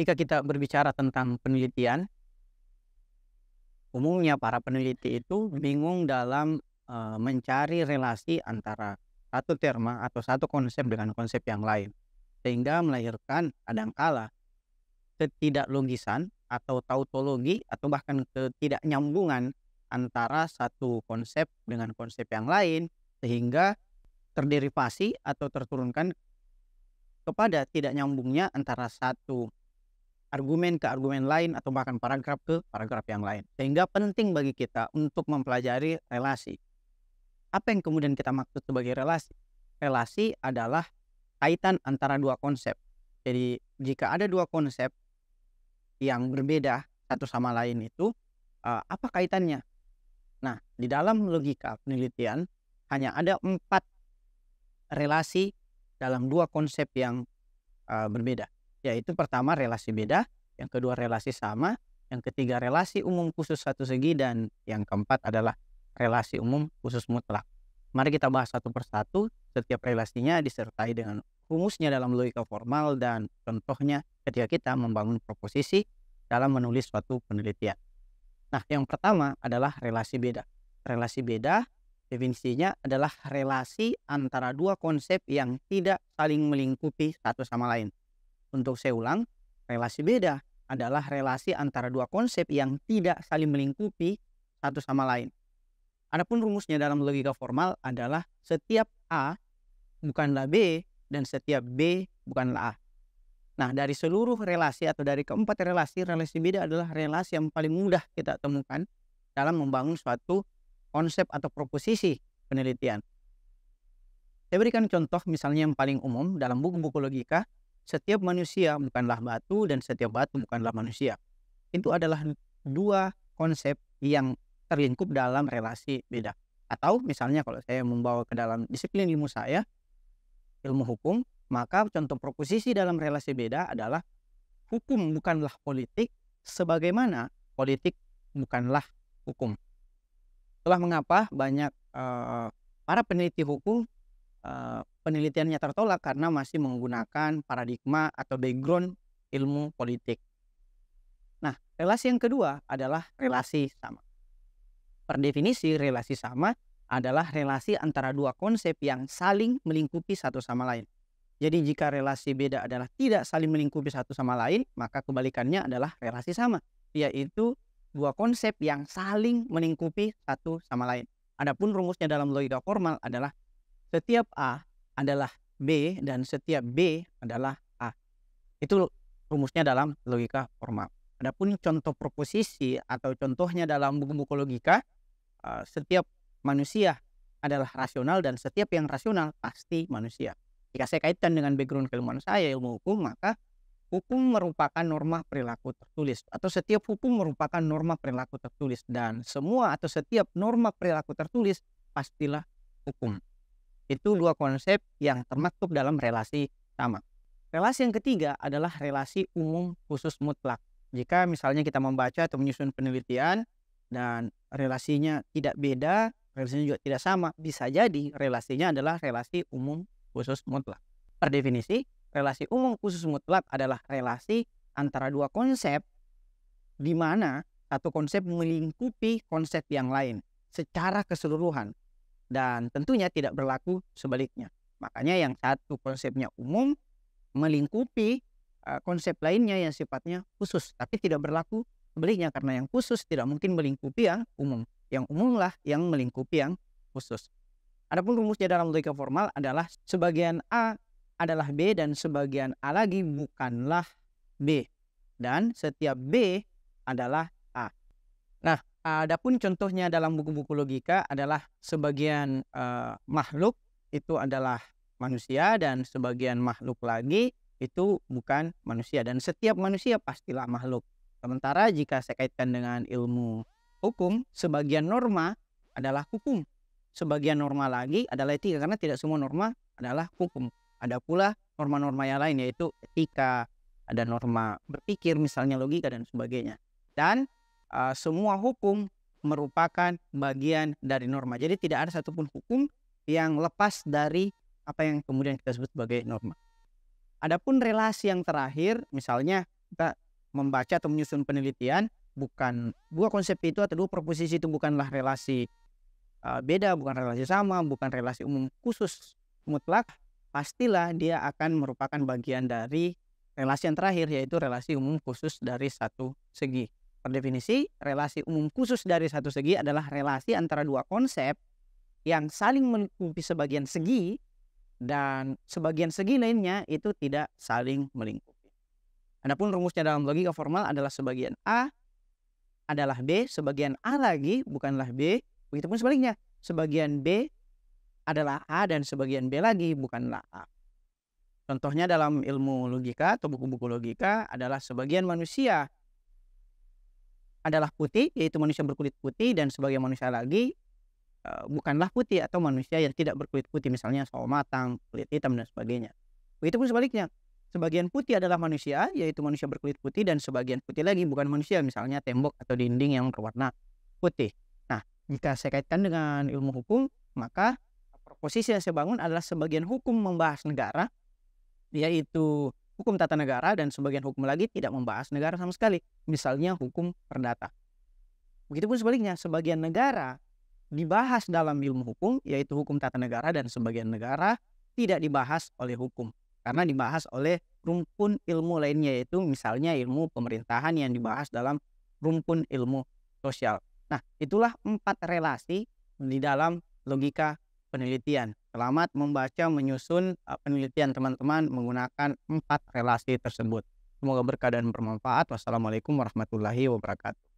Ketika kita berbicara tentang penelitian, umumnya para peneliti itu bingung dalam mencari relasi antara satu terma atau satu konsep dengan konsep yang lain, sehingga melahirkan kadangkala ketidaklogisan atau tautologi atau bahkan ketidaknyambungan antara satu konsep dengan konsep yang lain, sehingga terderivasi atau terturunkan kepada tidak nyambungnya antara satu argumen ke argumen lain atau bahkan paragraf ke paragraf yang lain. Sehingga penting bagi kita untuk mempelajari relasi. Apa yang kemudian kita maksud sebagai relasi? Relasi adalah kaitan antara dua konsep. Jadi jika ada dua konsep yang berbeda satu sama lain itu, apa kaitannya? Nah, di dalam logika penelitian hanya ada 4 relasi dalam dua konsep yang berbeda. Yaitu pertama relasi beda, yang kedua relasi sama, yang ketiga relasi umum khusus satu segi, dan yang keempat adalah relasi umum khusus mutlak. Mari kita bahas satu persatu. Setiap relasinya disertai dengan rumusnya dalam logika formal dan contohnya ketika kita membangun proposisi dalam menulis suatu penelitian. Nah, yang pertama adalah relasi beda. Relasi beda definisinya adalah relasi antara dua konsep yang tidak saling melingkupi satu sama lain. Untuk saya ulang, relasi beda adalah relasi antara dua konsep yang tidak saling melingkupi satu sama lain. Adapun rumusnya dalam logika formal adalah setiap A bukanlah B dan setiap B bukanlah A. Nah, dari seluruh relasi atau dari keempat relasi beda adalah relasi yang paling mudah kita temukan dalam membangun suatu konsep atau proposisi penelitian. Saya berikan contoh misalnya yang paling umum dalam buku-buku logika. Setiap manusia bukanlah batu dan setiap batu bukanlah manusia. Itu adalah dua konsep yang terlingkup dalam relasi beda. Atau misalnya kalau saya membawa ke dalam disiplin ilmu saya, ilmu hukum, maka contoh proposisi dalam relasi beda adalah hukum bukanlah politik sebagaimana politik bukanlah hukum. Itulah mengapa banyak para peneliti hukum penelitiannya tertolak karena masih menggunakan paradigma atau background ilmu politik. Nah, relasi yang kedua adalah relasi sama. Per definisi, relasi sama adalah relasi antara dua konsep yang saling melingkupi satu sama lain. Jadi jika relasi beda adalah tidak saling melingkupi satu sama lain, maka kebalikannya adalah relasi sama, yaitu dua konsep yang saling melingkupi satu sama lain. Adapun rumusnya dalam logika formal adalah setiap A adalah B dan setiap B adalah A. Itu rumusnya dalam logika formal. Adapun contoh proposisi atau contohnya dalam buku-buku logika, setiap manusia adalah rasional dan setiap yang rasional pasti manusia. Jika saya kaitkan dengan background keilmuan saya, ilmu hukum, maka hukum merupakan norma perilaku tertulis atau setiap hukum merupakan norma perilaku tertulis, dan semua atau setiap norma perilaku tertulis pastilah hukum. Itu dua konsep yang termaktub dalam relasi sama. Relasi yang ketiga adalah relasi umum khusus mutlak. Jika misalnya kita membaca atau menyusun penelitian dan relasinya tidak beda, relasinya juga tidak sama, bisa jadi relasinya adalah relasi umum khusus mutlak. Per definisi, relasi umum khusus mutlak adalah relasi antara dua konsep di mana satu konsep melingkupi konsep yang lain secara keseluruhan dan tentunya tidak berlaku sebaliknya. Makanya yang satu konsepnya umum melingkupi konsep lainnya yang sifatnya khusus, tapi tidak berlaku sebaliknya karena yang khusus tidak mungkin melingkupi yang umum. Yang umumlah yang melingkupi yang khusus. Adapun rumusnya dalam logika formal adalah sebagian A adalah B dan sebagian A lagi bukanlah B. Dan setiap B adalah A. Nah, adapun contohnya dalam buku-buku logika adalah sebagian makhluk itu adalah manusia dan sebagian makhluk lagi itu bukan manusia, dan setiap manusia pastilah makhluk. Sementara jika saya kaitkan dengan ilmu hukum, sebagian norma adalah hukum, sebagian norma lagi adalah etika, karena tidak semua norma adalah hukum. Ada pula norma-norma yang lain yaitu etika, ada norma berpikir misalnya logika dan sebagainya. Dan semua hukum merupakan bagian dari norma. Jadi tidak ada satupun hukum yang lepas dari apa yang kemudian kita sebut sebagai norma. Adapun relasi yang terakhir, misalnya kita membaca atau menyusun penelitian, bukan dua konsep itu atau dua proposisi itu bukanlah relasi beda, bukan relasi sama, bukan relasi umum khusus mutlak, pastilah dia akan merupakan bagian dari relasi yang terakhir, yaitu relasi umum khusus dari satu segi. Per definisi, relasi umum khusus dari satu segi adalah relasi antara dua konsep yang saling melingkupi sebagian segi dan sebagian segi lainnya itu tidak saling melingkupi. Adapun rumusnya dalam logika formal adalah sebagian A adalah B, sebagian A lagi bukanlah B, begitupun sebaliknya. Sebagian B adalah A dan sebagian B lagi bukanlah A. Contohnya dalam ilmu logika atau buku-buku logika adalah sebagian manusia adalah putih, yaitu manusia berkulit putih, dan sebagian manusia lagi bukanlah putih atau manusia yang tidak berkulit putih, misalnya sawo matang, kulit hitam, dan sebagainya. Begitupun sebaliknya, sebagian putih adalah manusia, yaitu manusia berkulit putih, dan sebagian putih lagi bukan manusia, misalnya tembok atau dinding yang berwarna putih. Nah, jika saya kaitkan dengan ilmu hukum, maka proposisi yang saya bangun adalah sebagian hukum membahas negara, yaitu hukum tata negara, dan sebagian hukum lagi tidak membahas negara sama sekali, misalnya hukum perdata. Begitupun sebaliknya, sebagian negara dibahas dalam ilmu hukum, yaitu hukum tata negara, dan sebagian negara tidak dibahas oleh hukum, karena dibahas oleh rumpun ilmu lainnya, yaitu misalnya ilmu pemerintahan yang dibahas dalam rumpun ilmu sosial. Nah, itulah 4 relasi di dalam logika penelitian. Selamat membaca, menyusun penelitian teman-teman menggunakan 4 relasi tersebut. Semoga berkah dan bermanfaat. Wassalamualaikum warahmatullahi wabarakatuh.